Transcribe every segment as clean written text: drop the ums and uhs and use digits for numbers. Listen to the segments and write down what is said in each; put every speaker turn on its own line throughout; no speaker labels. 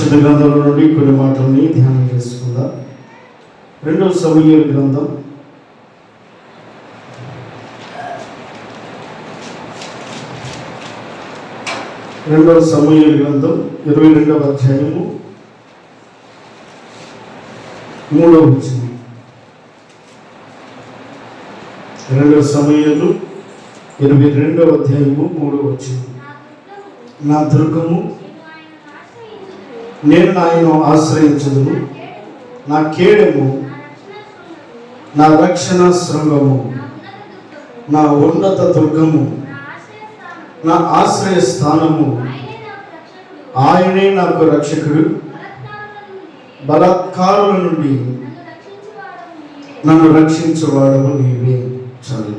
పరిశుద్ధ గ్రంథంలో నుండి కొన్ని మాటల్ని ధ్యానం చేసుకుందాం. 2 సమూయేలు గ్రంథం 22వ అధ్యాయము 3వ వచనం. 2 సమూయేలు 22వ అధ్యాయము 3వ వచనం. నా దుర్గము, నేను ఆయనను ఆశ్రయించుదును, నా కేడము, నా రక్షణ శృంగము, నా ఉన్నత దుర్గము, నా ఆశ్రయ స్థానము, ఆయనే నాకు రక్షకుడు, బలాత్కారుల నుండి నన్ను రక్షించువాడము నీవే. చాలు.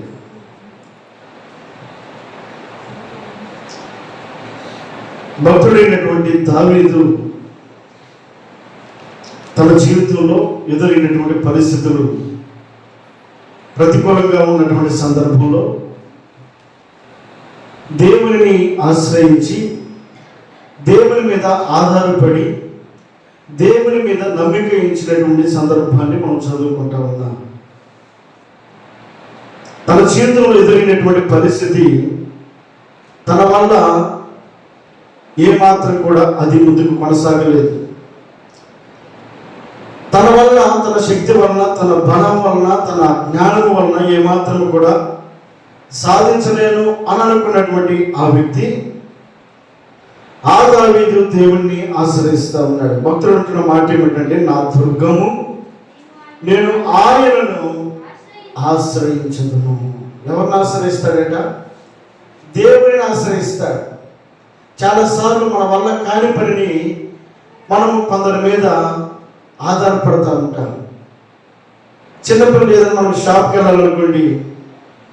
భక్తుడైనటువంటి దావీదు తన జీవితంలో ఎదురైనటువంటి పరిస్థితులు ప్రతికూలంగా ఉన్నటువంటి సందర్భంలో దేవుని ఆశ్రయించి, దేవుని మీద ఆధారపడి, దేవుని మీద నమ్మిక ఇచ్చినటువంటి సందర్భాన్ని మనం చదువుకుంటా ఉన్నాం. తన జీవితంలో ఎదురైనటువంటి పరిస్థితి తన వల్ల ఏమాత్రం కూడా అది ముందుకు కొనసాగలేదు. తన వల్ల, తన శక్తి వలన, తన బలం వలన, తన జ్ఞానం వలన ఏమాత్రం కూడా సాధించలేను అని అనుకున్నటువంటి ఆ వ్యక్తి ఆ దావీదు దేవుణ్ణి ఆశ్రయిస్తూ ఉన్నాడు. భక్తుడు అంటున్న మాట ఏమిటంటే, నా దుర్గము, నేను ఆయనను ఆశ్రయించుదును. ఎవరిని ఆశ్రయిస్తాడట? దేవుడిని ఆశ్రయిస్తాడు. చాలాసార్లు మన వల్ల కాని పనిని మనం కొందరి మీద ఆధారపడుతూ ఉంటాం. చిన్నపిల్లలు ఏదైనా మనం షాప్కి వెళ్ళాలనుకోండి,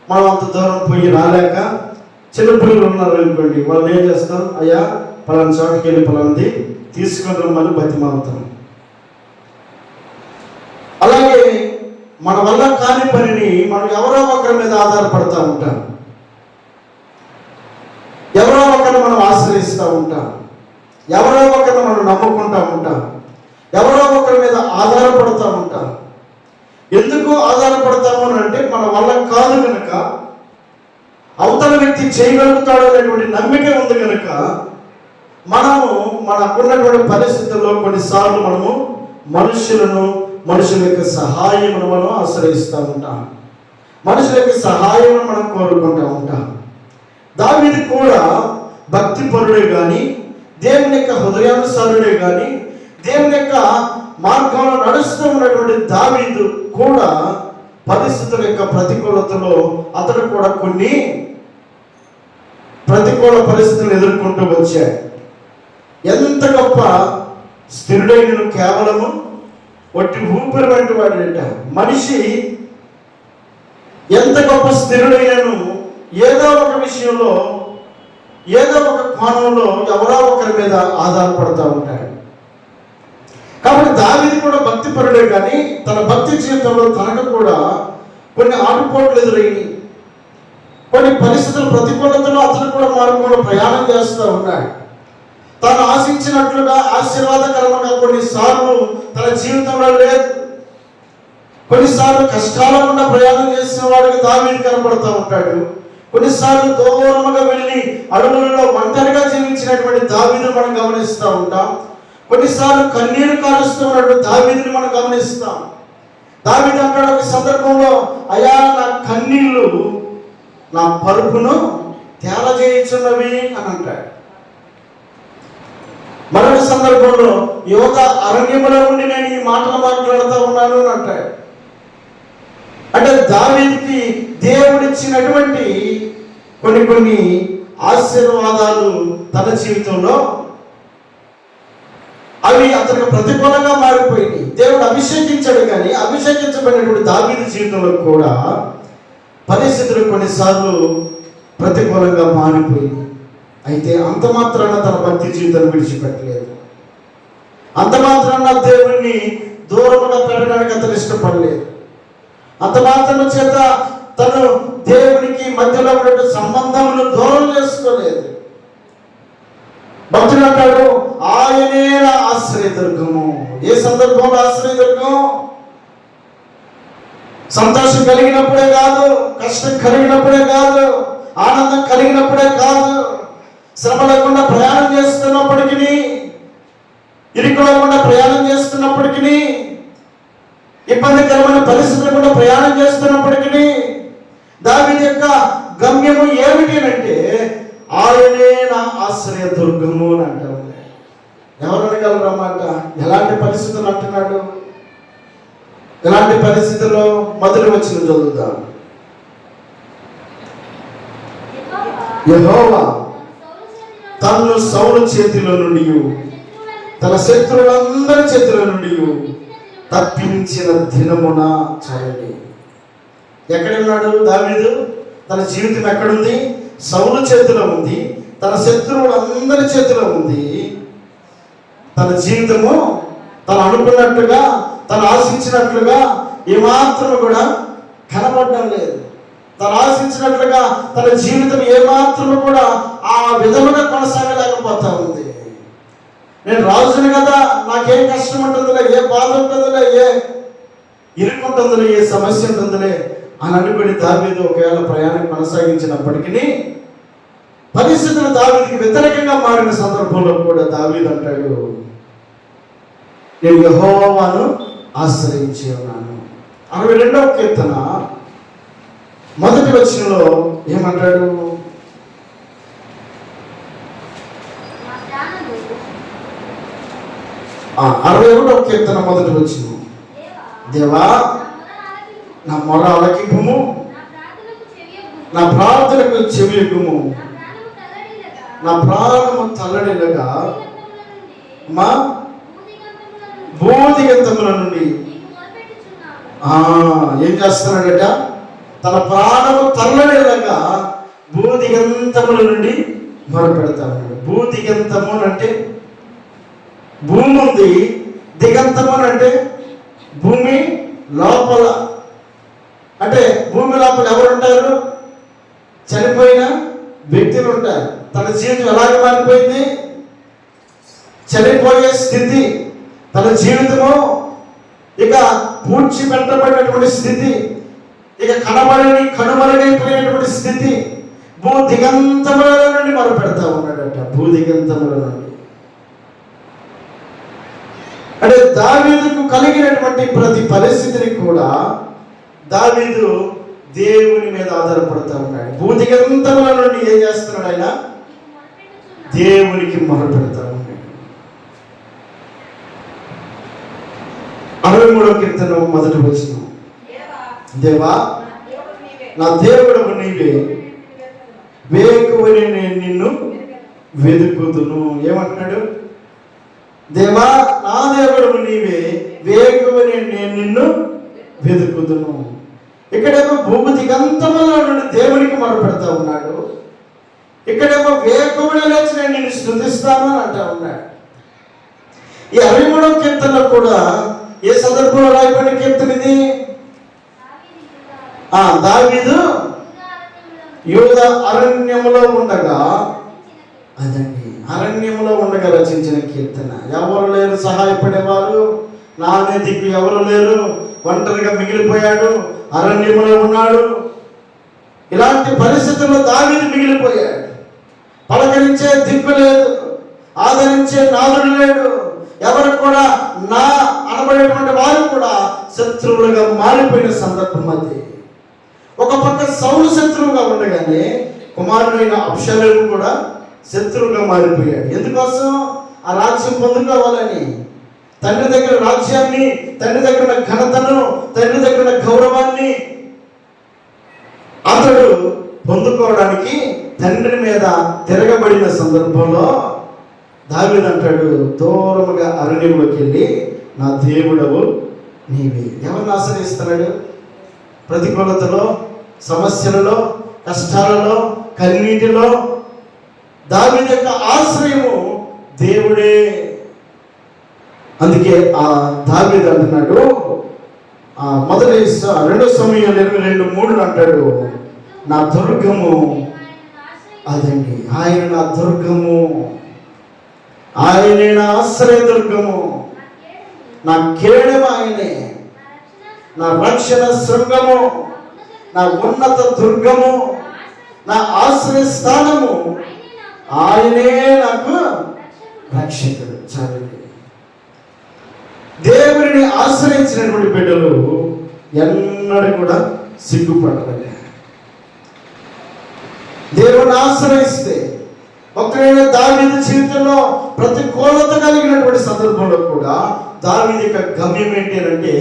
మనం అంత దూరం పోయి రాలేక చిన్నపిల్లలు ఉన్నారు అనుకోండి, వాళ్ళు ఏం చేస్తాం? అయ్యా పలానా చోటుకి వెళ్ళి పలానది తీసుకొని రమ్మని బతిమాలుతాం. అలాగే మన వల్ల కాని పనిని మనం ఎవరో ఒకరి మీద ఆధారపడుతూ ఉంటాం, ఎవరో ఒకరిని మనం ఆశ్రయిస్తూ ఉంటాం, ఎవరో ఒకరిని మనం నమ్ముకుంటూ ఉంటాం, ఎవరో ఒకరి మీద ఆధారపడుతూ ఉంటాం. ఎందుకు ఆధారపడతాము అని అంటే, మన వల్ల కాదు కనుక, అవతల వ్యక్తి చేయగలుగుతాడు అనేటువంటి నమ్మిక ఉంది కనుక మనము మనకున్నటువంటి పరిస్థితుల్లో కొన్నిసార్లు మనము మనుషుల యొక్క సహాయమును మనం ఆశ్రయిస్తూ ఉంటాం, మనుషుల యొక్క సహాయం మనం కోరుకుంటూ ఉంటాం. దావీదు కూడా భక్తిపరుడే కానీ, దేవుని యొక్క హృదయానుసారుడే కానీ, దేవుని యొక్క మార్గంలో నడుస్తూ ఉన్నటువంటి దావీదు కూడా పరిస్థితుల యొక్క ప్రతికూలతలో అతడు కూడా కొన్ని ప్రతికూల పరిస్థితులను ఎదుర్కొంటూ వచ్చాడు. ఎంత గొప్ప స్థిరుడైన కేవలము ఒట్టి ఊపిరి వంటి వాడేట మనిషి. ఎంత గొప్ప స్థిరుడైనను ఏదో ఒక విషయంలో, ఏదో ఒక కోణంలో ఎవరో ఒకరి మీద ఆధారపడుతూ ఉంటాడు. కాబట్టి దావీదు కూడా భక్తిపరుడే కానీ, తన భక్తి జీవితంలో తనకు కూడా కొన్ని ఆటుపోట్లు ఎదురైనవి, కొన్ని పరిస్థితుల ప్రతికూలతలో అతను కూడా మార్గంలో ప్రయాణం చేస్తూ ఉన్నాడు. తాను ఆశించినట్లుగా ఆశీర్వాదకరంగా కొన్నిసార్లు తన జీవితంలో లేదు. కొన్నిసార్లు కష్టాల గుండా ప్రయాణం చేసిన వాడికి దావీదు కనపడుతూ ఉంటాడు. కొన్నిసార్లు దూరముగా వెళ్ళి అడవులలో ఒంటరిగా జీవించినటువంటి దావీదును మనం గమనిస్తూ ఉంటాం. కొన్నిసార్లు కన్నీరు కారుస్తూ ఉన్నటువంటి దావీదుని మనం గమనిస్తాం. దావీదు అంటాడు ఒక సందర్భంలో, అయ్యా నా కన్నీళ్లు నా పరుపును తేలజేయుచున్నవి అని అంటాడు. మరొక సందర్భంలో, యోధ అరణ్యములో ఉండి నేను ఈ మాటలు మాట్లాడుతూ ఉన్నాను అని అంటాడు. అంటే దావీదుకి దేవుడిచ్చినటువంటి కొన్ని ఆశీర్వాదాలు తన జీవితంలో అవి అతనికి ప్రతికూలంగా మారిపోయింది. దేవుడు అభిషేకించాడు, కానీ అభిషేకించబడినటువంటి దావీదు జీవితంలో కూడా పరిస్థితులు కొన్నిసార్లు ప్రతికూలంగా మారిపోయింది. అయితే అంత మాత్రాన తన భక్తి జీవితాన్ని విడిచిపెట్టలేదు. అంత మాత్రాన దేవుణ్ణి దూరముగా పెట్టడానికి అతను ఇష్టపడలేదు. అంత మాత్రం చేత తను దేవునికి మధ్యలో ఉన్న సంబంధములు దూరం చేసుకోలేదు. భక్తుడు అంటాడు, ఆయనే ఆశ్రయించుచున్నాను. ఆశ్రయదుర్గము. ఏ సందర్భంలో ఆశ్రయదుర్గం? సంతోషం కలిగినప్పుడే కాదు, కష్టం కలిగినప్పుడే కాదు, ఆనందం కలిగినప్పుడే కాదు, శ్రమ లేకుండా ప్రయాణం చేస్తున్నప్పటికీ, ఇరుకు లేకుండా ప్రయాణం చేస్తున్నప్పటికీ, ఇబ్బందికరమైన పరిస్థితులు కూడా ప్రయాణం చేస్తున్నప్పటికీ దావీదు యొక్క గమ్యము ఏమిటి అంటే ఆయనే నా ఆశ్రయ దుర్గము అని అంటారు. ఎవరు అనగలరు అన్నమాట? ఎలాంటి పరిస్థితులు అంటున్నాడు? ఎలాంటి పరిస్థితుల్లో? మొదటి వచ్చిన చదువుతాం. యెహోవా తన్ను సౌలు చేతిలో నుండి, తన శత్రువులందరి చేతిలో నుండి తప్పించిన దినమున చూడండి. ఎక్కడున్నాడు దావీదు? తన జీవితం ఎక్కడుంది? సౌలు చేతిలో ఉంది, తన శత్రువులందరి చేతిలో ఉంది. తన జీవితము తను అనుకున్నట్టుగా, తను ఆశించినట్లుగా ఏమాత్రం కూడా కనపడడం లేదు. తను ఆశించినట్లుగా తన జీవితం ఏమాత్రం కూడా ఆ విధముగా కొనసాగలేకపోతా ఉంది. నేను రాజుని కదా, నాకేం కష్టం ఉంటుందిలే, ఏ బాధ ఉంటుందిలే, ఏ ఇరుక్కుంటుందిలే, ఏ సమస్య ఉంటుందిలే అని అనుకుని దావీదు ఒకవేళ ప్రయాణం కొనసాగించినప్పటికీ పరిస్థితులు దావీదుకి వ్యతిరేకంగా మారిన సందర్భంలో కూడా దావీదు అంటాడు, నేను యెహోవాను ఆశ్రయించి ఉన్నాను. 62వ కీర్తన మొదటి వచనంలో ఏమంటాడు? 61వ కీర్తన మొదటి వచనం, దేవా నా మొర ఆలకింపుము, నా ప్రార్థనకు చెవియొగ్గుము, నా ప్రాణము తల్లడిల్లగా మా భూదిగంతముల నుండి. ఏం చేస్తున్నాడట? తన ప్రాణము తల్లడిల్లగా భూదిగంతముల నుండి మొరపెడతా ఉన్నాడు. భూదిగంతము అంటే భూమి ఉంది, దిగంతము అంటే భూమి లోపల. అంటే భూమి లోపల ఎవరు ఉంటారు? చనిపోయిన వ్యక్తులు ఉంటారు. తన జీవితం ఎలాగ మారిపోయింది? చనిపోయే స్థితి. తన జీవితము ఇక పూడ్చిపెట్టబడినటువంటి స్థితి, ఇక కనుమరుగైపోయినటువంటి స్థితి. భూ దిగంతముల నుండి మొరపెడతా ఉన్నాడట. భూ దిగంతముల నుండి అంటే దావీదుకు కలిగినటువంటి ప్రతి పరిస్థితిని కూడా దావీదు దేవుని మీద ఆధారపడుతూ ఉన్నాడు. భూదిగంతముల నుండి ఏం చేస్తున్నాడు? ఆయన దేవునికి మొరపెడతా ఉన్నాడు. 63వ కీర్తన మొదటి వచనం, దేవా నా దేవుడవు నీవే, వేకువని నేను నిన్ను వెతుకుదును. ఏమంటున్నాడు? దేవా నా దేవుడవు నీవే, వేకువని నేను నిన్ను వెతుకుదును. ఇక్కడేమో భూమి దిగంతముల నుండి దేవునికి మొరపెడతా ఉన్నాడు. ఇక్కడేమో వేకువని లేచి నేను నిన్ను స్తుతిస్తాను అని అంటా ఉన్నాడు. ఈ 63వ కీర్తనలో కూడా ఏ సందర్భంలో రాయబడిన కీర్తన ఇది? దావీదు యూద అరణ్యములో ఉండగా, అదండి అరణ్యములో ఉండగా రచించిన కీర్తన. ఎవరు లేరు సహాయపడేవారు, నానే దిక్కు ఎవరు లేరు, ఒంటరిగా మిగిలిపోయాడు, అరణ్యములో ఉన్నాడు. ఇలాంటి పరిస్థితుల్లో దావీదు మిగిలిపోయాడు. పలకరించే దిక్కు లేదు, ఆదరించే నాదుడు లేడు. ఎవరు కూడా నా అనబడేటువంటి వారు కూడా శత్రువులుగా మారిపోయిన సందర్భం అది. ఒక పక్క సౌలు శత్రువుగా ఉండగానే కుమారుడైన అబ్షాలోము కూడా శత్రువుగా మారిపోయాడు. ఎందుకోసం? ఆ రాజ్యం పొందుకోవాలని. తండ్రి దగ్గర రాజ్యాన్ని, తండ్రి దగ్గర ఘనతను, తండ్రి దగ్గర గౌరవాన్ని అతడు పొందుకోవడానికి తండ్రి మీద తిరగబడిన సందర్భంలో దావీదు అంటాడు, దూరముగా అరణ్యంలోకి వెళ్ళి నా దేవుడవు నీవే. ఎవరిని ఆశ్రయిస్తున్నాడు? ప్రతికూలతలో, సమస్యలలో, కష్టాలలో, కన్నీటిలో దావీదు యొక్క ఆశ్రయము దేవుడే. అందుకే ఆ దావీదు అంటున్నాడు, మొదటి 2 సమూయేలు 22:3 అంటాడు, నా దుర్గము. అదండి ఆయన నా దుర్గము. ఆయనే నా ఆశ్రయదుర్గము, నా కేడము ఆయనే, నా రక్షణ శృంగము, నా ఉన్నత దుర్గము, నా ఆశ్రయ స్థానము, ఆయనే నాకు రక్షకుడు. చాలండి. దేవుడిని ఆశ్రయించినటువంటి బిడ్డలు ఎన్నడూ కూడా సిగ్గుపడలే. దేవుడిని ఆశ్రయిస్తే భక్తుడైన దావీదు జీవితంలో ప్రతికూలత కలిగినటువంటి సందర్భంలో కూడా దావీదు యొక్క గమ్యం ఏంటి అంటే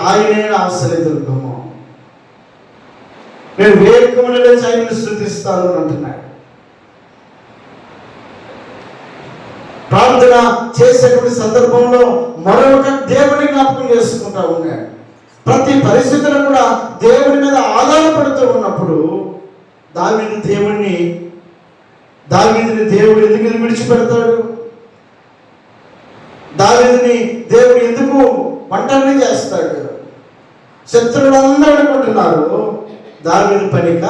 ఆయనే ఆశ్రయదుర్గము, నేను వేకువనే లేచి ఆయనను స్తుతిస్తాను అని అంటున్నాడు. ప్రార్థన చేసేటువంటి సందర్భంలో మరొక దేవుని జ్ఞాపకం చేసుకుంటా ఉన్నాడు. ప్రతి పరిస్థితులు కూడా దేవుని మీద ఆధారపడుతూ ఉన్నప్పుడు దావీదుని దేవుడు ఎందుకు విడిచిపెడతాడు? దావీదుని దేవుడు ఎందుకు ఒంటరిని చేస్తాడు? శత్రువులందరూ అనుకుంటున్నారు దావీదు పనిక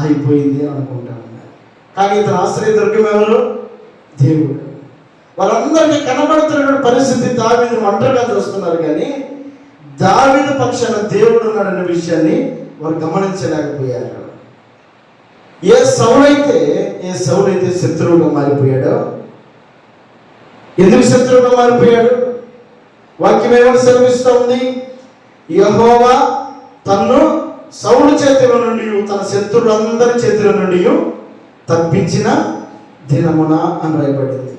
అయిపోయింది అనుకుంటా ఉన్నారు. కానీ ఇతను ఆశ్రయదుర్గం ఎవరు? దేవుడు. వాళ్ళందరికీ కనబడుతున్న పరిస్థితి దావీదుని ఒంటరిగా చూస్తున్నారు, కానీ దావీదు పక్షాన దేవుడు ఉన్నాడన్న విషయాన్ని వారు గమనించలేకపోయారు. ఏ సౌలైతే శత్రువుగా మారిపోయాడో, ఎందుకు శత్రువుగా మారిపోయాడు? వాక్యం ఏమని సెలవిస్తూ ఉంది? యెహోవా తన్ను సౌలు చేతిలో నుండి తన శత్రువులందరి చేతిలో నుండి తప్పించిన దినమున అని రాయబడింది.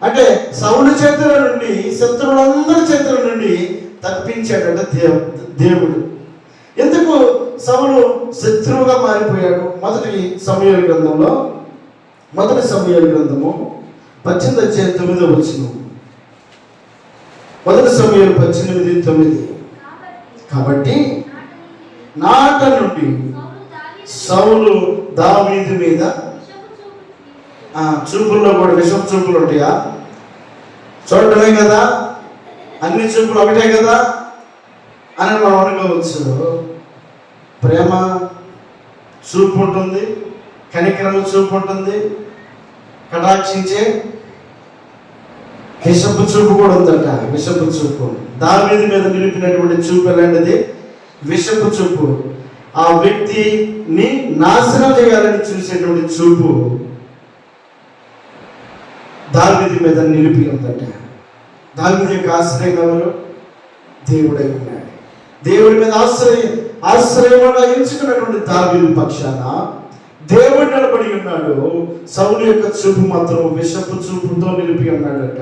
అంటే సౌలు చేతిలో నుండి శత్రువులందరి చేతిలో నుండి తప్పించాడంట దేవుడు. ఎందుకు సౌలు శత్రువుగా మారిపోయాడు? మొదటి సమూయేలు గ్రంథము 18:9. మొదటి సమూయేలు 18:9. కాబట్టి నాట నుండి సౌలు దావీదు మీద చూపుల్లో కూడా విషపు చూపులు ఉంటాయా? చూడటమే కదా, అన్ని చూపులు ఒకటే కదా అని మనం అనుకోవచ్చు. ప్రేమ చూపు ఉంటుంది, కనికరము చూపు ఉంటుంది, కటాక్షించే విషపు చూపు కూడా ఉందట. విషపు చూపు దావీదు మీద నిలిపినటువంటి చూపు ఎలాంటిది? విషపు చూపు. ఆ వ్యక్తిని నాశనం చేయాలని చూసేటువంటి చూపు దావీదు మీద నిలిపి ఉందట. దావీదు యొక్క ఆశ్రయం ఎవరు? దేవుడై ఉన్నాడు. దేవుడి మీద ఆశ్రయంగా ఎంచుకున్నటువంటి దావీదు పక్షాన దేవుడు నిలబడి ఉన్నాడు. సౌలు యొక్క చూపు మాత్రం విషపు చూపుతో నిలిపి ఉన్నాడట.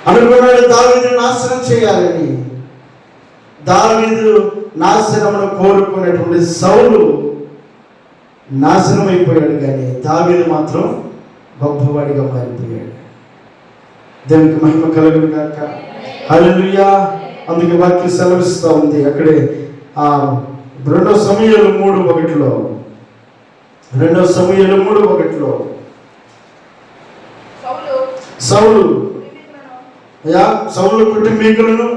అనుకున్నాడు దావీదును నాశనం చేయాలని. దావీదు నాశనమును కోరుకునేటువంటి సౌలు నాశనం అయిపోయాడు, కానీ దావీదు మాత్రం గొప్పవాడిగా మారిపోయాడు. దేవునికి మహిమ కలుగును గాక. హల్లెలూయా. అందుకే వాక్యం సెలవిస్తూ ఉంది అక్కడే 2 సమూయేలు 3:1. 2 సమూయేలు 3:1 సౌలు కుటుంబీకులను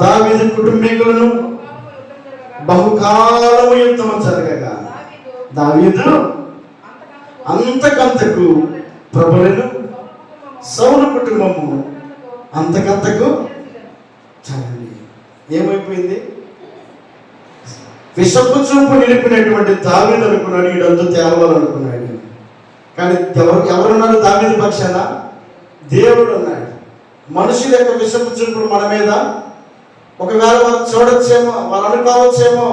దావీదు కుటుంబీకులను బహుకాలము యుద్ధము జరగగా దావీదు అంతకంతకు ప్రబలెను, సౌలు కుటుంబము అంతకంతకు. చాలండి. ఏమైపోయింది? విషపు చూపు నిలిపినటువంటి దావీదు అనుకున్నాడు ఈడంతా తేవాలనుకున్నాడు, కానీ ఎవరున్నారు దావీదు పక్షాన? దేవుడు ఉన్నాడు. మనుషుల యొక్క విషపు చూపులు మన మీద ఒకవేళ వారు చూడొచ్చేమో, వారు అనుకోవచ్చేమో,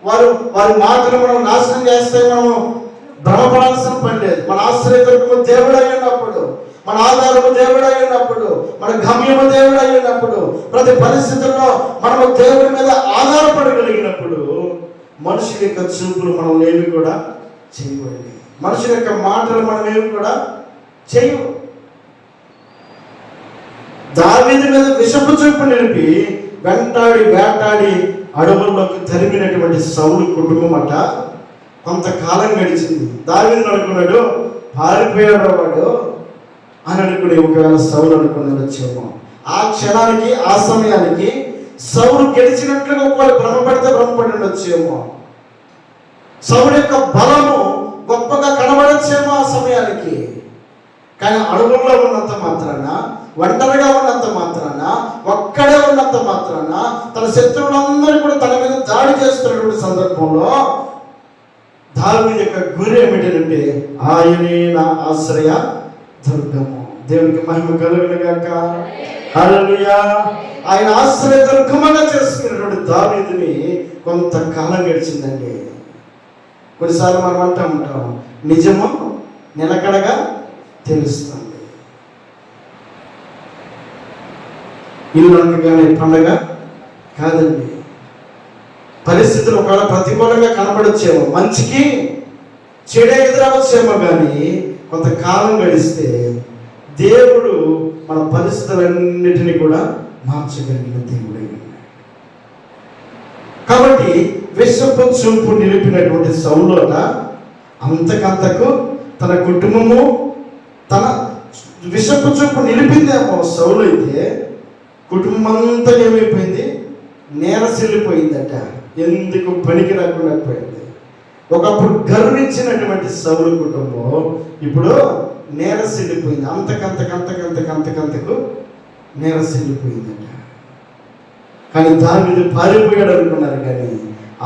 వారి మాటలు మనం నాశనం చేస్తే మనము భ్రమపడాల్సిన పని లేదు. మన ఆశ్రయదుర్గము దేవుడు అయినప్పుడు, మన ఆధారము దేవుడు అయినప్పుడు, మన గమ్యము దేవుడు అయినప్పుడు, ప్రతి పరిస్థితుల్లో మనము దేవుడి మీద ఆధారపడగలిగినప్పుడు మనుషుల యొక్క చూపులు మనం ఏమి కూడా చేయకూడదు. మనుషుల యొక్క మాటలు మనం ఏమి కూడా చేయవు. దావీదు మీద విషపు చూపు నిలిపి వేటాడి అడవుల్లోకి తరిమినటువంటి సౌలు కుటుంబం అట కొంతకాలం గడిచింది. దావీదు అనుకున్నాడు పారిపోయాడు వాడు అని అనుకునే, ఒకవేళ సౌలు అనుకున్నాడు వచ్చేమో. ఆ క్షణానికి ఆ సమయానికి సౌలు గెలిచినట్లుగా ఒకవేళ భ్రమపడి ఉండొచ్చేమో. సౌలు యొక్క బలము గొప్పగా కనబడచ్చేమో ఆ సమయానికి, కానీ అడవుల్లో ఉన్నంత మాత్రాన, ఒంటరిగా ఉన్నంత మాత్రాన, ఒక్కడే ఉన్నంత మాత్రాన, తన శత్రువులందరూ కూడా తన మీద దాడి చేస్తున్నటువంటి సందర్భంలో దావీదు యొక్క గురి ఏమిటంటే ఆయనే నా ఆశ్రయ దుర్గము. దేవునికి మహిమ కలుగును గాక. హల్లెలూయా. ఆయన ఆశ్రయ దుర్గముగా చేసుకున్నటువంటి దావీదుని కొంతకాలం గడిచిందండి. కొన్నిసార్లు మనం అంటూ ఉంటాం, నిజము నిలకడగా తెలుస్తుంది. ఇల్లు అనగానే పండగ కాదండి. పరిస్థితులు ఒకవేళ ప్రతికూలంగా కనబడొచ్చేమో, మంచికి చెడే ఎదురవచ్చేమో, కానీ కొంతకాలం గడిస్తే దేవుడు మన పరిస్థితులన్నిటినీ కూడా మార్చగలిగిన దేవుడే. కాబట్టి విషపు చూపు నిలిపినటువంటి సౌలుట అంతకంతకు తన కుటుంబము, తన విషపు చూపు నిలిపిందేమో సౌలు అయితే కుటుంబం అంతా ఏమైపోయింది, నేరసిల్లిపోయిందట. ఎందుకు పనికి రాకుండా పోయింది. ఒకప్పుడు గర్వించినటువంటి సౌలు కుటుంబం ఇప్పుడు నేరసిల్లిపోయింది. అంతకంతకు నేరసిల్లిపోయిందట. కానీ దావీదు పారిపోయాడు అనుకున్నారు, కానీ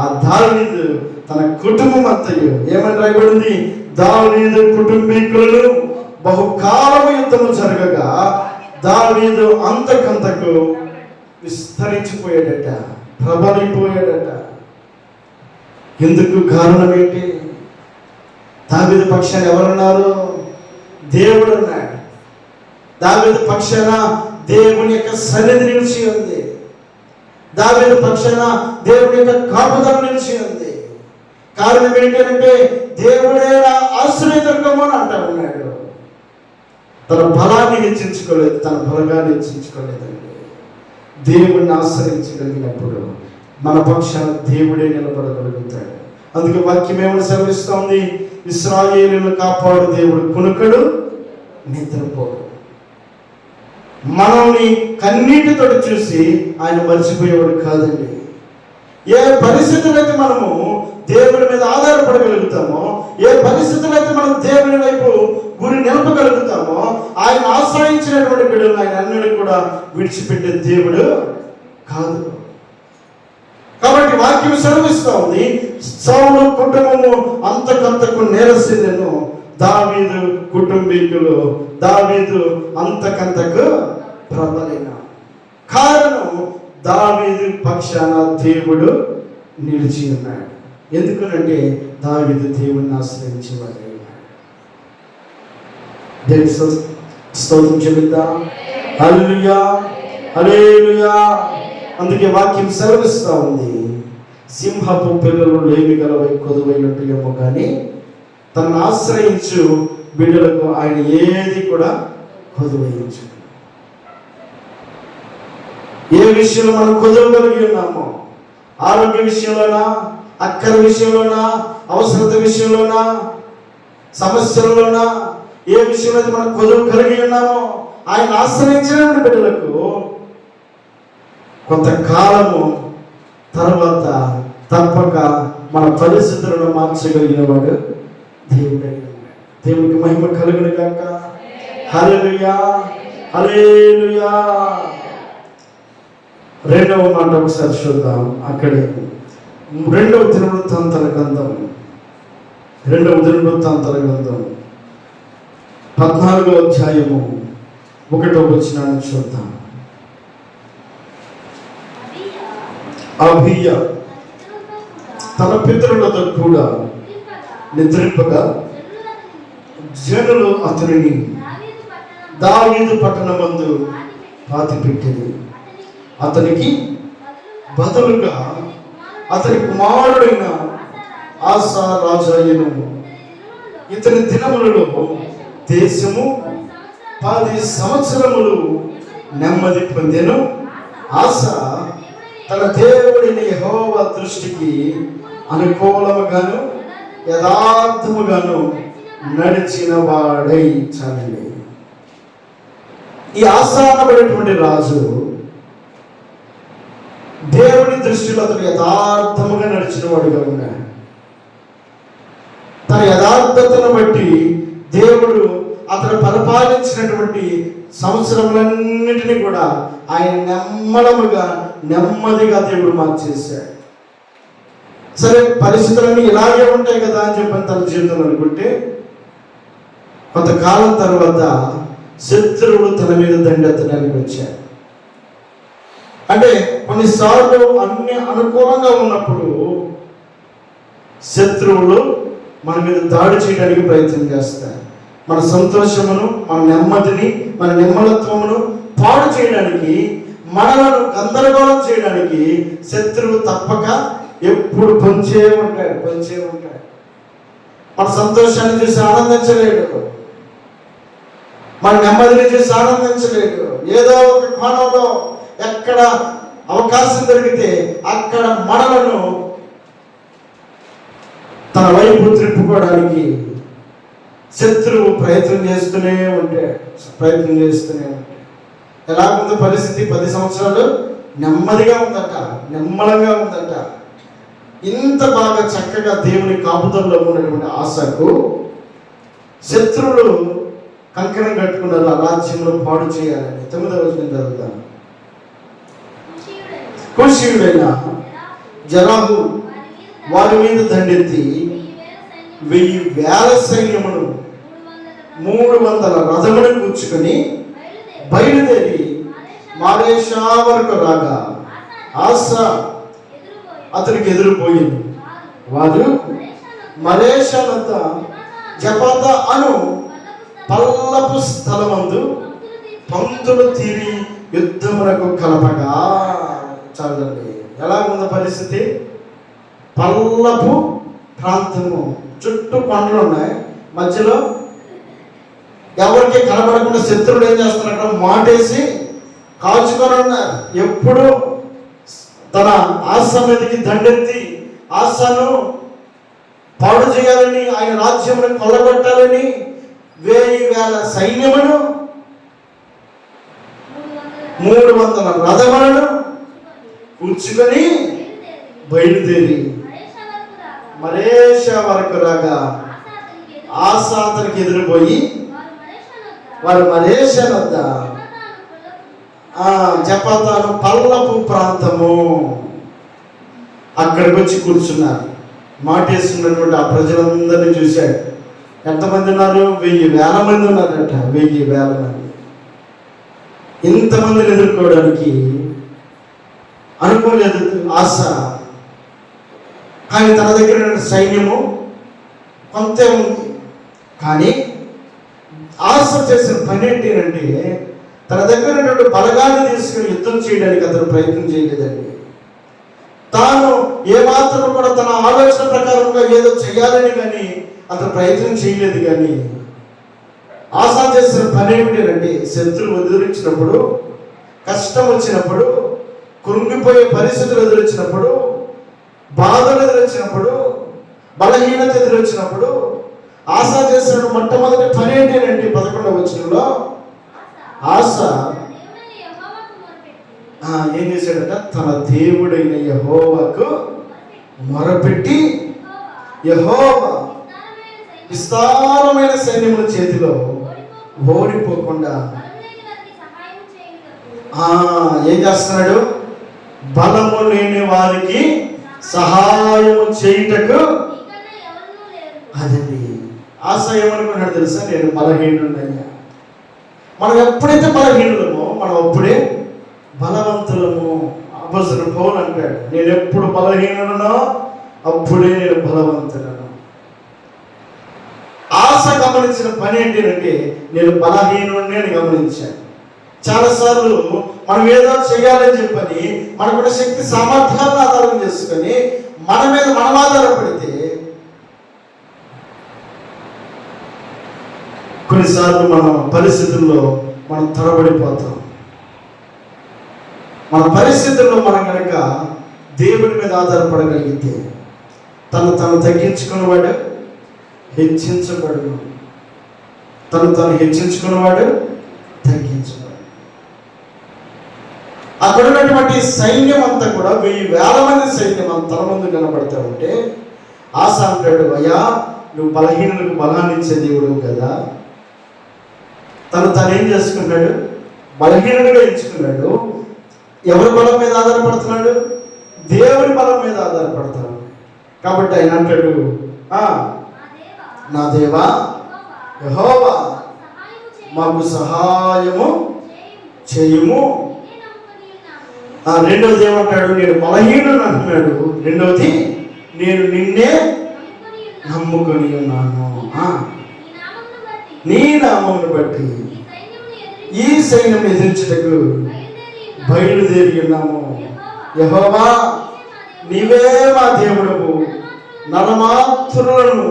ఆ దావీదు తన కుటుంబం అంతయు ఏమని రాయబడింది, దావీదు కుటుంబీకులను బహుకాలము యుద్ధము జరగగా దావీదు అంతకంతకు విస్తరించిపోయాడట, ప్రబలిపోయాడట. ఎందుకు కారణం ఏంటి? దావీదు పక్షాన ఎవరున్నారు? దేవుడు ఉన్నాడు. దావీదు పక్షాన దేవుని యొక్క సన్నిధి నిలిచి ఉంది. దావీదు పక్షాన దేవుని యొక్క కాపుదల నిలిచి ఉంది. కారణం ఏంటంటే దేవుడే నా ఆశ్రయదుర్గము అని అంటా ఉన్నాడు. తన బలాన్ని హెచ్చించుకోలేదు, తన బలగాన్ని హెచ్చించుకోలేదండి. దేవుణ్ణి ఆశ్రయించగలిగినప్పుడు మన పక్షాన దేవుడే నిలబడగలుగుతాడు. అందుకే వాక్యం ఏమని సెలవిస్తోంది, ఇశ్రాయేలును కాపాడు దేవుడు కునుకడు నిద్రపోడు. మనల్ని కన్నీటితో చూసి ఆయన మర్చిపోయేవాడు కాదండి. ఏ పరిస్థితులు అయితే మనము దేవుడి మీద ఆధారపడగలుగుతామో, ఏ పరిస్థితులు అయితే మనం దేవుని వైపు గురి నిలపగలుగుతామో, ఆయన ఆశ్రయించినటువంటి బిడ్డలు ఆయన అన్నిటిని కూడా విడిచిపెట్టే దేవుడు కాదు. కాబట్టి వాక్యం సెలవిస్తూ ఉంది, సౌలు కుటుంబము అంతకంతకు నేరసిల్లెను, దావీదు కుటుంబీకులు దావీదు అంతకంతకు ప్రబలిన. కారణం దావీదు పక్షాన దేవుడు నిలిచి ఉన్నాడు. ఎందుకనంటే దావీదు దేవుణ్ణి ఆశ్రయించేవాడు. దేవుని స్తోత్రం చెల్లిద్దాం. హల్లెలూయా, హల్లెలూయా. అందుకే వాక్యం సెలవిస్తూ ఉంది, సింహపు పిల్లలు లేమి గలవై కొదువైనట్టు ఏమో కానీ తనను ఆశ్రయించు బిడ్డలకు ఆయన ఏది కూడా కొదువయించు. ఏ విషయంలో మనం కొదవగలిగి ఉన్నామో, ఆరోగ్య విషయంలోనా, అక్కర విషయంలోనా, అవసరత విషయంలోనా, సమస్యలలోనా, ఏ విషయంలో అయితే మనం కొదువు కలిగి ఉన్నామో ఆయన ఆశ్రయించిన బిడ్డలకు కొంతకాలము తర్వాత తప్పక మన పరిస్థితులను మార్చగలిగిన వాడు దేవుడే. దేవునికి మహిమ కలుగును గాక. హల్లెలూయా, హల్లెలూయా. రెండవ మాట ఒకసారి చూద్దాం. అక్కడే రెండవ దినవృత్తాంతాల గ్రంథం 14వ అధ్యాయము 1వ వచనాన్ని చూద్దాం. అబీయా తన పితరులతో కూడా నిద్రింపగా జనులు అతనిని దావీదు పట్టణమందు పాతిపెట్టింది. అతనికి బదులుగా అతని కుమారుడైన ఆసా రాజాయను. ఇతని దినములలో దేశము 10 సంవత్సరములు నెమ్మది పొందెను. ఆసా తన దేవుడిని యెహోవా దృష్టికి అనుకూలముగాను యథార్థముగాను నడిచిన వాడై. చాలండి. ఈ ఆసా అనబడేటువంటి రాజు దేవుని దృష్టిలో అతను యథార్థముగా నడిచిన వాడుగా ఉన్నాడు. తన యథార్థతను బట్టి దేవుడు అతను పరిపాలించినటువంటి సంవత్సరములన్నిటినీ కూడా ఆయన నెమ్మదిగా దేవుడు మార్చేశాడు. సరే, పరిస్థితులన్నీ ఇలాగే ఉంటాయి కదా అని చెప్పని తన జీవితంలో అనుకుంటే, కొంతకాలం తర్వాత శత్రువులు తన మీద దండెత్తడానికి వచ్చారు. అంటే కొన్నిసార్లు అన్ని అనుకూలంగా ఉన్నప్పుడు శత్రువులు మన మీద దాడి చేయడానికి ప్రయత్నం చేస్తారు. మన సంతోషమును, మన నెమ్మదిని, మన నిమ్మలత్వమును పాడు చేయడానికి, మనలను గందరగోళం చేయడానికి శత్రువు తప్పక ఎప్పుడు పొంచే ఉంటాడు. మన సంతోషాన్ని చూసి ఆనందించలేడు, మన నెమ్మదిని చూసి ఆనందించలేడు. ఏదో ఒక కోణంలో ఎక్కడ అవకాశం దొరికితే అక్కడ మనలను తన వైపు త్రిప్పుకోవడానికి శత్రువు ప్రయత్నం చేస్తూనే ఉంటాడు. ఎలా ఉందో పరిస్థితి? 10 సంవత్సరాలు నెమ్మదిగా ఉందట, నిమ్మలంగా ఉందట. ఇంత బాగా చక్కగా దేవుని కాపుదల్లో ఉన్నటువంటి ఆశకు శత్రువులు కంకణం కట్టుకున్నారు, ఆ రాజ్యంలో పాడు చేయాలని. 9వ వచనం చదువుతాను. కుషీయుడైన జరాహు వారి మీద దండెత్తి 1000 సైన్యమును 300 రథములను కూర్చుకొని బయలుదేరి మారేషా వరకు రాగా ఆస అతనికి ఎదురుపోయింది. వారు మరేషా వద్ద జపాత అను పల్లపు స్థలమందు పంక్తులు తీరి యుద్ధమునకు కలపగా. చదవండి, ఎలా ఉన్న పరిస్థితి? పల్లపు ప్రాంతము, చుట్టూ కొండలు ఉన్నాయి, మధ్యలో ఎవరికి కనబడకుండా శత్రువులు ఏం చేస్తున్నారు? అక్కడ మాటేసి కాల్చుకొని ఉన్నారు. ఎప్పుడు తన ఆశ మీదకి దండెత్తి ఆశను పాడు చేయాలని, ఆయన రాజ్యమును కొల్లగొట్టాలని 1000 సైన్యమును 300 రథములను కూర్చుకొని బయలుదేరి మరేషా వరకు రాగా ఆశ అతనికి ఎదురుపోయి వారు మరేషా వద్ద జపాతాను పల్లపు ప్రాంతము అక్కడికి వచ్చి కూర్చున్నారు. మాటేస్తున్నటువంటి ఆ ప్రజలందరినీ చూశాడు. ఎంతమంది ఉన్నారు? 1000 మంది ఉన్నారట. 1000 మంది. ఇంతమందిని ఎదుర్కోవడానికి అనుకోలేదు ఆశ. కానీ తన దగ్గర సైన్యము కొంతే ఉంది. కానీ ఆశ చేసిన పని ఏంటంటే, తన దగ్గర ఉన్నటువంటి బలగాన్ని తీసుకుని యుద్ధం చేయడానికి అతను ప్రయత్నం చేయలేదండి. తాను ఏమాత్రం కూడా తన ఆలోచన ప్రకారంగా ఏదో చేయాలని కానీ అతను ప్రయత్నం చేయలేదు. కానీ ఆశ చేసిన పని ఏమిటంటే, శత్రువు ఎదురించినప్పుడు, కష్టం వచ్చినప్పుడు, కృంగిపోయే పరిస్థితులు ఎదురొచ్చినప్పుడు, బాధలు ఎదురొచ్చినప్పుడు, బలహీనత ఎదురొచ్చినప్పుడు ఆశ చేసిన మొట్టమొదటి పని ఏంటంటే 11వ వచనంలో ఆశ ఏం చేశాడంట? తన దేవుడైన యెహోవాకు మొరపెట్టి యెహోవా విస్తారమైన సైన్యముల చేతిలో ఓడిపోకుండా ఏం చేస్తున్నాడు? బలము లేని వారికి సహాయము చేయుటకు. అదండి ఆశ ఏమనుకున్నాడు తెలుసా? నేను బలహీనుడయ్యా. మనం ఎప్పుడైతే బలహీనులమో మనం అప్పుడే బలవంతులము. అపోస్తలుడు పౌలు అంటాడు, నేను ఎప్పుడు బలహీనుడనో అప్పుడే నేను బలవంతులను. ఆశ గమనించిన పని ఏంటంటే, నేను బలహీనుడిని అని గమనించాను. చాలాసార్లు మనం ఏదో చేయాలని చెప్పని మనకున్న శక్తి సామర్థ్యాలను ఆధారం చేసుకొని మన మీద మనం ఆధారపడితే కొన్నిసార్లు మన పరిస్థితుల్లో మనం తడబడిపోతాం. మన పరిస్థితుల్లో మనం కనుక దేవుడి మీద ఆధారపడగలిగితే తను తగ్గించుకున్నవాడు హెచ్చించబడు, తను హెచ్చించుకున్నవాడు తగ్గించబడు. అక్కడ ఉన్నటువంటి సైన్యం అంతా కూడా 1000 మంది సైన్యం తన ముందు కనబడతా ఉంటే ఆశ అంటాడు, అయ్యా నువ్వు బలహీనులకు బలాన్ని ఇచ్చే దేవుడు కదా. తను ఏం చేసుకున్నాడు? బలహీనుడిగా ఎంచుకున్నాడు. ఎవరి బలం మీద ఆధారపడుతున్నాడు? దేవుని బలం మీద ఆధారపడతాడు. కాబట్టి ఆయన అంటాడు, నా దేవా యెహోవా మాకు సహాయము చేయుము. రెండవది ఏమంటాడు? నేను బలహీనుడు అంటున్నాడు. రెండవది నేను నిన్నే నమ్ముకొని ఉన్నాను. నీ నామమును బట్టి ఈ సైన్యం ఎదిరించుటకు బయలుదేరి ఉన్నాము. యెహోవా నీవే మా దేవుడవు, నరమాత్రులను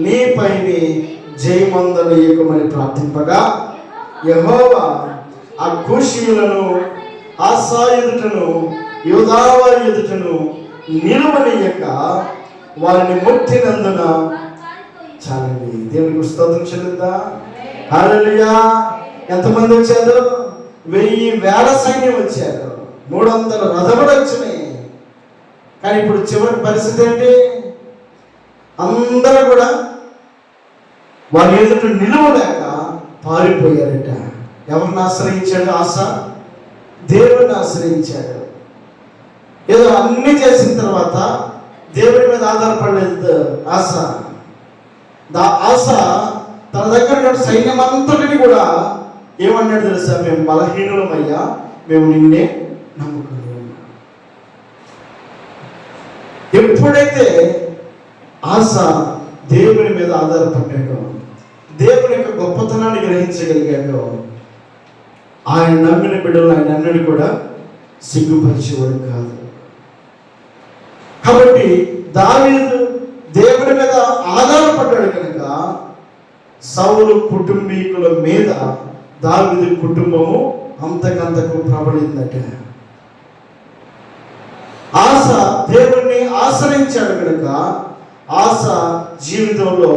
నీపైని జయమందనీయకమని ప్రార్థింపగా యెహోవా ఆ కూషీయులను ఆసా ఎదుటను యోధావారి ఎదుటను నిలువనీయక వారిని ముట్టినందున చాలండి. దేవునికి స్తోత్రం చెల్లిద్దా. హల్లెలూయా. ఎంతమంది వచ్చారు? 1000 సైన్యం వచ్చారు, 300 రథములు వచ్చినాయి. కానీ ఇప్పుడు చివరి పరిస్థితి ఏంటి? అందరూ కూడా వారి ఎదుట నిలువలేక పారిపోయారట. ఎవరిని ఆశ్రయించాడు? ఆసా దేవుడిని ఆశ్రయించాడు. ఏదో అన్ని చేసిన తర్వాత దేవుడి మీద ఆధారపడలేదు ఆసా. ఆసా తన దగ్గర ఉన్న సైన్యం అంతటిని కూడా ఏమన్నాడు తెలుసా? మేము బలహీనులమయ్యా, మేము నిన్నే నమ్ముకుని ఉన్నాం. ఎప్పుడైతే ఆసా దేవుని మీద ఆధారపడ్డాడో, దేవుని యొక్క గొప్పతనాన్ని గ్రహించగలిగాడో, ఆయన నమ్మిన బిడ్డలు ఆయన అన్నది కూడా సిగ్గుపరిచేవాడు కాదు. కాబట్టి దావీదు దేవుడి మీద ఆధారపడ్డాడు కనుక సౌలు కుటుంబీకుల మీద దావీదు కుటుంబము అంతకంతకు ప్రబలిందట. ఆస దేవుణ్ణి ఆశ్రయించాడు కనుక ఆస జీవితంలో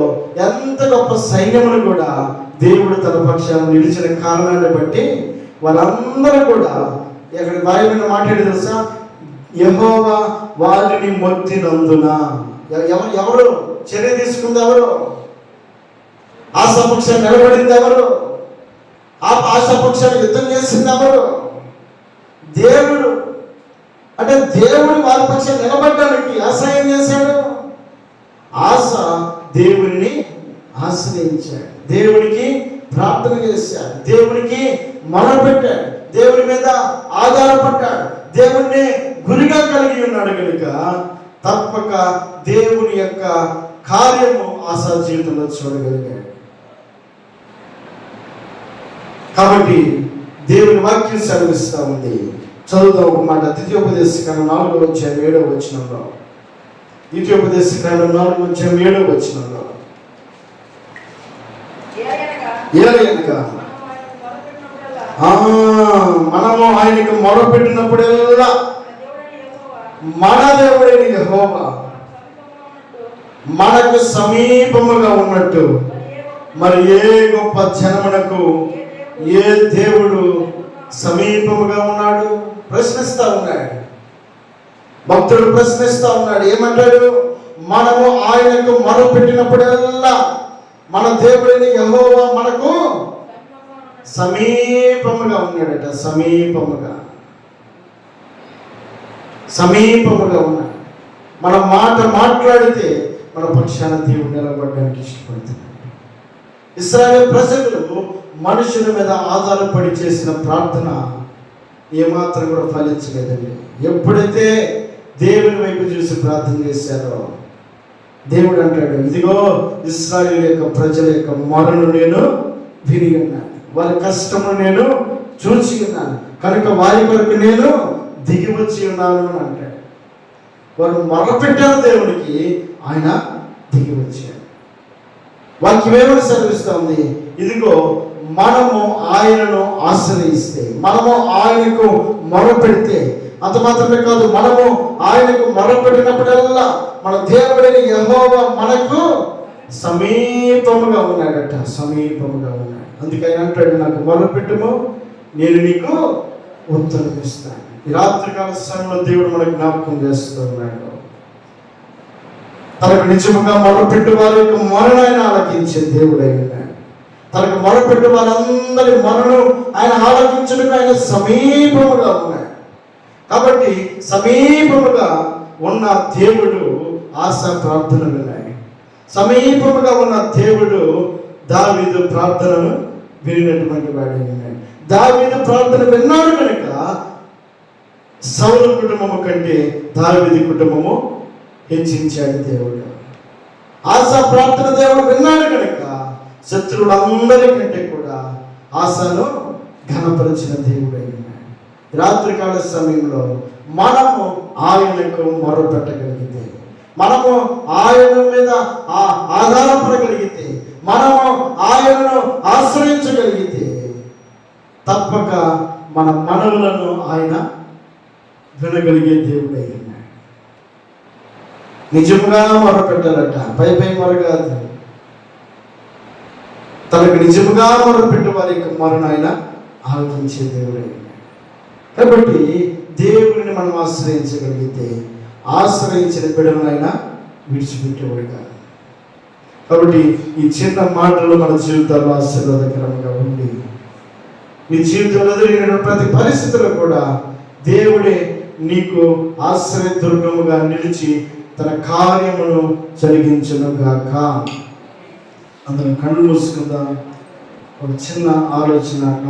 ఎంత గొప్ప సైన్యమును కూడా దేవుడు తన పక్షాన్ని నిలిచిన కారణాన్ని బట్టి వాళ్ళందరూ కూడా ఎక్కడ వాయువుని మాట్లాడి తెలుసా? యెహోవా వారిని మొత్తినందున. ఎవరు చర్య తీసుకుంది? ఎవరు ఆశాపక్షాన్ని నిలబడింది? ఎవరు ఆశాపక్షాన్ని యుద్ధం చేసింది? ఎవరు? దేవుడు. అంటే దేవుడు వారి పక్షాన్ని నిలబడడానికి ఆశ్రయం చేశాడు. ఆశ దేవుడిని ఆశ్రయించాడు, దేవునికి ప్రార్థన చేశాడు, దేవునికి మొరపెట్టాడు, దేవుని మీద ఆధారపడ్డాడు, దేవుణ్ణి గురిగా కలిగి ఉన్నాడు కనుక తప్పక దేవుని యొక్క కార్యము ఆశా జీవితంలో చూడగలిగాడు. కాబట్టి దేవుని వాక్యం సెలవిస్తూ ఉంది. చదువుదాం ఒక మాట. ద్వితీయోపదేశకాండం 4వ అధ్యాయం 7వ వచనంలో. ద్వితీయోపదేశకాండం 4వ అధ్యాయం 7వ వచనంలో, ఏలయనగా మనము ఆయనకు మొరపెట్టినప్పుడల్లా మన దేవుడైన యెహోవా మనకు సమీపముగా ఉన్నట్టు మరి ఏ గొప్ప జనమునకు ఏ దేవుడు సమీపముగా ఉన్నాడు? ప్రశ్నిస్తా ఉన్నాడు భక్తుడు, ప్రశ్నిస్తా ఉన్నాడు. ఏమంటాడు? మనము ఆయనకు మొరపెట్టినప్పుడల్లా మన దేవుడైన యెహోవా మనకు సమీపముగా ఉన్నాడట. సమీపముగా ఉన్నాడు. మన మాట మాట్లాడితే మన పక్షాన దేవుడు నిలబడడానికి ఇష్టపడుతున్నాడు. ఇశ్రాయేలు ప్రజలు మనుషుల మీద ఆధారపడి చేసిన ప్రార్థన ఏమాత్రం కూడా ఫలించలేదండి. ఎప్పుడైతే దేవుని వైపు చూసి ప్రార్థన చేశారో దేవుడు అంటాడు, ఇదిగో ఇశ్రాయేలు యొక్క ప్రజల యొక్క మొరను నేను విని ఉన్నాను, వారి కష్టమును నేను చూసి ఉన్నాను కనుక వారి కొరకు నేను దిగి వచ్చి ఉన్నాను అని అంటాడు. వారు మొరపెట్టారు దేవునికి, ఆయన దిగి వచ్చాడు. వాక్యం ఏమని సెలవిస్తూ ఉంది? ఇదిగో మనము ఆయనను ఆశ్రయిస్తే, మనము ఆయనకు మొరపెడితే, అంత మాత్రమే కాదు, మనము ఆయనకు మొరపెట్టినప్పుడల్లా మన దేవుడైన యెహోవా మనకు సమీపముగా ఉన్నాడట. సమీపముగా ఉన్నాడు. అందుకని అంటాడు, నాకు మొరపెట్టుము, నేను నీకు ఉత్తరం ఇస్తాను. ఈ రాత్రికాల సమయంలో దేవుడు మనకు జ్ఞాపకం చేస్తూ ఉన్నాడు. తనకు నిజముగా మొరపెట్టు వారి యొక్క మొరను ఆయన ఆలకించే దేవుడై ఉన్నాడు. తనకు మొరపెట్టు వారందరి మొరను ఆయన ఆలకించడం ఆయన సమీపముగా ఉన్నాడు. కాబట్టి సమీపముగా ఉన్న దేవుడు ఆశా ప్రార్థన విన్నాడు. సమీపముగా ఉన్న దేవుడు దావీదు ప్రార్థనను వినినటువంటి వాడు విన్నాడు. దావీదు ప్రార్థన విన్నాడు కనుక సౌలు కుటుంబము కంటే దావీదు కుటుంబము హెచ్చించాడు దేవుడు. ఆశా ప్రార్థన దేవుడు విన్నాడు కనుక శత్రువులందరికంటే కూడా ఆశను ఘనపరిచిన దేవుడు అయినాడు. రాత్రికాల సమయంలో మనము ఆయనకు మొరపెట్టగలిగితే, మనము ఆయన మీద ఆధారపడగలిగితే, మనము ఆయనను ఆశ్రయించగలిగితే తప్పక మన మనవులను ఆయన వినగలిగే దేవుడై ఉన్నాడు. నిజంగా మొరపెట్టాలట, పై మొర కాదు. తనకు నిజంగా మొరపెట్టు వారి యొక్క మొరను ఆయన ఆలోచించే దేవుడై ఉన్నాడు. కాబట్టి దేవుడిని మనం ఆశ్రయించగలిగితే ఆశ్రయించిన బిడ్డలను ఆయన విడిచిపెట్టేవాడు కాదు. కాబట్టి ఈ చిన్న మాటలు మన జీవితాల్లో ఆశీర్వాదకరంగా ఉండి నీ జీవితంలో ఎదురైన ప్రతి పరిస్థితుల్లో కూడా దేవుడే నీకు ఆశ్రయదుర్గముగా నిలిచి తన కార్యమును జరిగించునుగాక. అందరం కళ్ళు మూసుకుందాం. ఒక చిన్న ఆలోచన